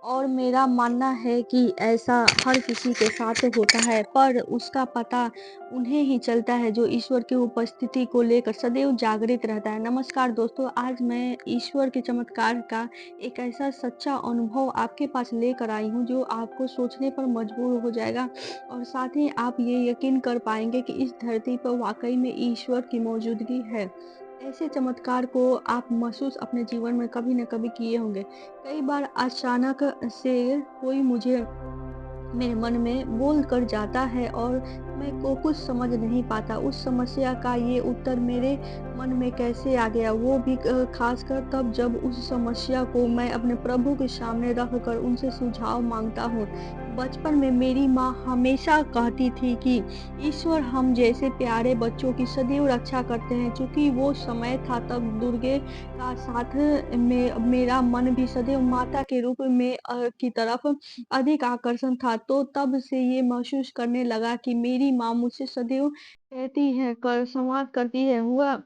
और मेरा मानना है कि ऐसा हर किसी के साथ होता है, पर उसका पता उन्हें ही चलता है जो ईश्वर की उपस्थिति को लेकर सदैव जागृत रहता है। नमस्कार दोस्तों, आज मैं ईश्वर के चमत्कार का एक ऐसा सच्चा अनुभव आपके पास लेकर आई हूँ जो आपको सोचने पर मजबूर हो जाएगा और साथ ही आप ये यकीन कर पाएंगे कि इस धरती पर वाकई में ईश्वर की मौजूदगी है। ऐसे चमत्कार को आप महसूस अपने जीवन में कभी न कभी किए होंगे। कई बार अचानक से कोई मुझे मेरे मन में बोल कर जाता है और मैं को कुछ समझ नहीं पाता उस समस्या का ये उत्तर मेरे मन में कैसे आ गया, वो भी खासकर तब जब उस समस्या को मैं अपने प्रभु के सामने रख कर उनसे सुझाव मांगता हूँ। बचपन में मेरी माँ हमेशा कहती थी कि ईश्वर हम जैसे प्यारे बच्चों की सदैव रक्षा करते हैं। चूंकि वो समय था तब दुर्गे का साथ में मेरा मन भी सदैव माता के रूप में की तरफ अधिक आकर्षण था, तो तब से ये महसूस करने लगा कि मेरी माँ मुझसे सदैव कहती है, कर संवाद करती है। हुआ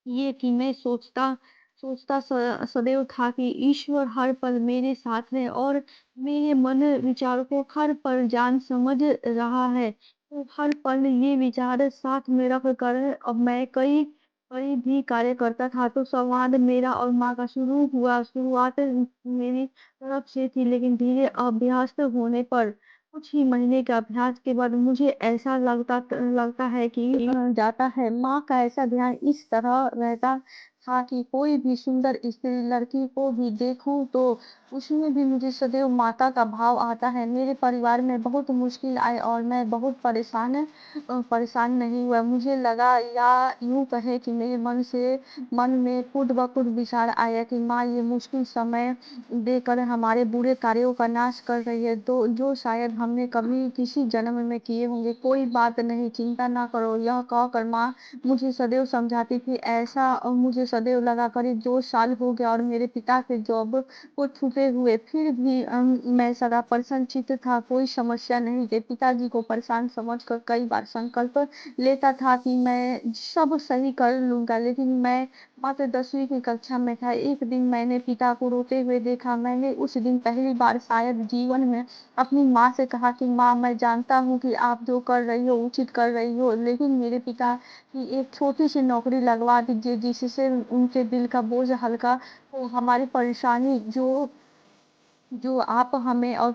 ये कि मैं सोचता सोचता सदैव था कि ईश्वर हर पल मेरे साथ है और मेरे मन विचारों को हर पल जान समझ रहा है। तो हर पल ये विचार साथ में रख कर अब मैं कई कई भी कार्य करता था, तो संवाद मेरा और माँ का शुरुआत मेरी तरफ से थी, लेकिन धीरे अभ्यास होने पर कुछ ही महीने के अभ्यास के बाद मुझे ऐसा लगता है कि जाता है। माँ का ऐसा ध्यान इस तरह रहता था कि कोई भी सुंदर स्त्री लड़की को भी देखूं तो उसमें भी मुझे सदैव माता का भाव आता है। मेरे परिवार में बहुत मुश्किल आए और मैं बहुत परेशान नहीं हुआ। मुझे लगा या यूं कहे कि मेरे मन में खुद ब खुद विचार आया कि माँ ये मुश्किल समय देकर हमारे बुरे कार्यों का नाश कर रही है, तो जो शायद हमने कभी किसी जन्म में किए होंगे। कोई बात नहीं, चिंता ना करो, यह कहकर माँ मुझे सदैव समझाती थी। ऐसा मुझे सदैव लगा करीब 2 साल हो गया और मेरे पिता के जॉब को छूटे हुए, फिर भी मैं सदा प्रसन्न चित्त था, कोई समस्या नहीं थी। पिताजी को परेशान समझकर कई बार संकल्प लेता था कि मैं सब सही कर लूंगा, लेकिन मैं मात्र 10वीं की कक्षा में था। एक दिन मैंने पिता को रोते हुए देखा। मैंने उस दिन पहली बार शायद जीवन में अपनी माँ से कहा कि माँ, मैं जानता हूँ कि आप जो कर रही हो उचित कर रही हो, लेकिन मेरे पिता की एक छोटी सी नौकरी लगवा दीजिए जिससे उनके दिल का बोझ हल्का हो। हमारी परेशानी जो आप हमें और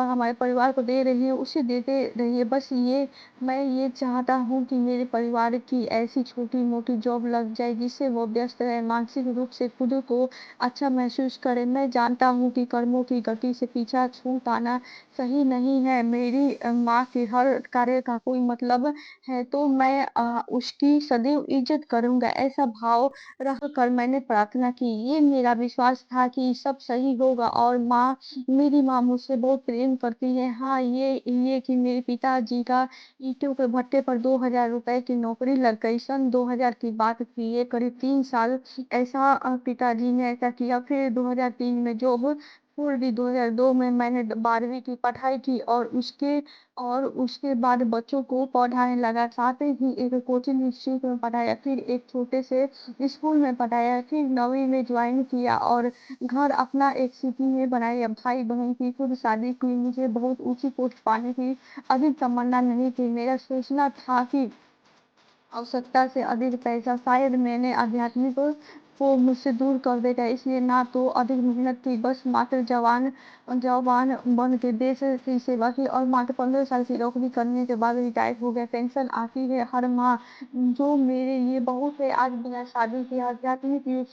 हमारे परिवार को दे रही है, उसे देते रहिए। बस मैं ये चाहता हूँ कि मेरे परिवार की ऐसी छोटी-मोटी जॉब लग जाए जिससे वो व्यस्त रहे, मानसिक रूप से खुद को अच्छा महसूस करे। मैं जानता हूँ कि कर्मों की गति से पीछा छूट आना सही नहीं है। मेरी माँ के हर कार्य का कोई मतलब है, तो मैं उसकी सदैव इज़्ज़त करूँगा। ऐसा भाव रख कर मैंने प्रार्थना की। ये मेरा विश्वास था कि सब सही होगा और मेरी माँ मुझसे बहुत प्रेम करती है। हाँ, ये कि मेरे पिताजी का ईंटों के भट्टे पर 2000 रुपए की नौकरी लग गई। सन 2000 की बात थी, ये करीब 3 साल ऐसा पिताजी ने ऐसा किया। फिर 2003 में जॉब छोड़ दी। 2002 में मैंने 12वीं की पढ़ाई की और उसके बाद बच्चों को पढ़ाने लगा। साथ ही एक कोचिंग इंस्टीट्यूट में पढ़ाया, फिर एक छोटे से स्कूल में पढ़ाया, फिर 9वीं में ज्वाइन किया और घर अपना एक सिटी में बनाया। भाई बहन की खुद शादी की। मुझे बहुत ऊंची पोस्ट पाने की अधिक तमन्ना नहीं थी। मेरा सोचना था कि आवश्यकता से अधिक पैसा शायद मैंने आध्यात्मिक को मुझसे दूर कर देगा, इसलिए ना तो अधिक मेहनत की, बस मात्र जवान बन के देश की सेवा की और मात्र 15 साल की नौकरी करने के बाद रिटायर हो गया। पेंशन आती है हर माह, जो मेरे लिए बहुत है। आज बिना शादी के आध्यात्मिक युग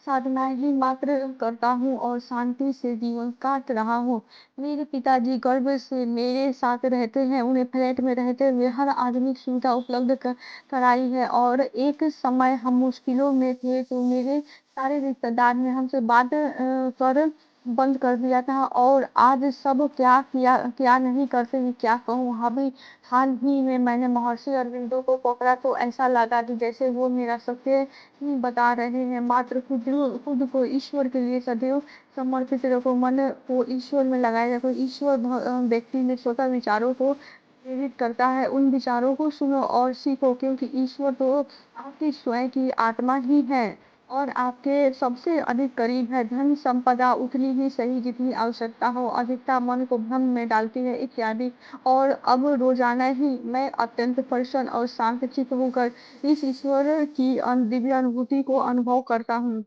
साधनाएं ही मात्र करता हूँ और शांति से जीवन काट रहा हूँ। मेरे पिताजी गर्व से मेरे साथ रहते हैं। उन्हें फ्लैट में रहते हुए हर आधुनिक सुविधा उपलब्ध कराई है और एक समय हम मुश्किलों में थे तो मेरे सारे रिश्तेदार ने हमसे बात कर बंद कर दिया था और आज सब क्या नहीं करते कि क्या कहूँ। अभी हाल ही में मैंने महर्षि अरविंदो को पकड़ा तो ऐसा लगा कि जैसे वो मेरा सत्य ही बता रहे हैं। मात्र खुद को ईश्वर के लिए सदैव समर्पित रखो, मन को ईश्वर में लगाए रखो। व्यक्ति में स्वतः विचारों को प्रेरित करता है। उन विचारों को सुनो और सीखो, क्योंकि ईश्वर तो आपकी स्वयं की आत्मा ही है। और आपके सबसे अधिक करीब है। धन संपदा उतनी ही सही जितनी आवश्यकता हो, अधिकता मन को भ्रम में डालती है इत्यादि। और अब रोजाना ही मैं अत्यंत प्रसन्न और शांत चित्त होकर इस ईश्वर की दिव्य अनुभूति को अनुभव करता हूँ।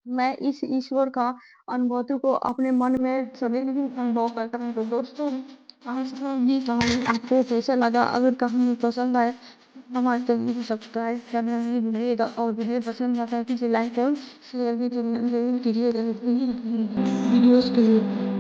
मैं इस ईश्वर का अनुभूति को अपने मन में सदैव ही अनुभव करता हूँ। तो दोस्तों, आज का ये कहानी आपको कैसा लगा? अगर कहानी पसंद आए हमारे चैनल को सब्सक्राइब करना नहीं भूलिएगा, और वीडियो पसंद आता है तो इसे लाइक और शेयर भी जरूर कीजिएगा वीडियोस के लिए।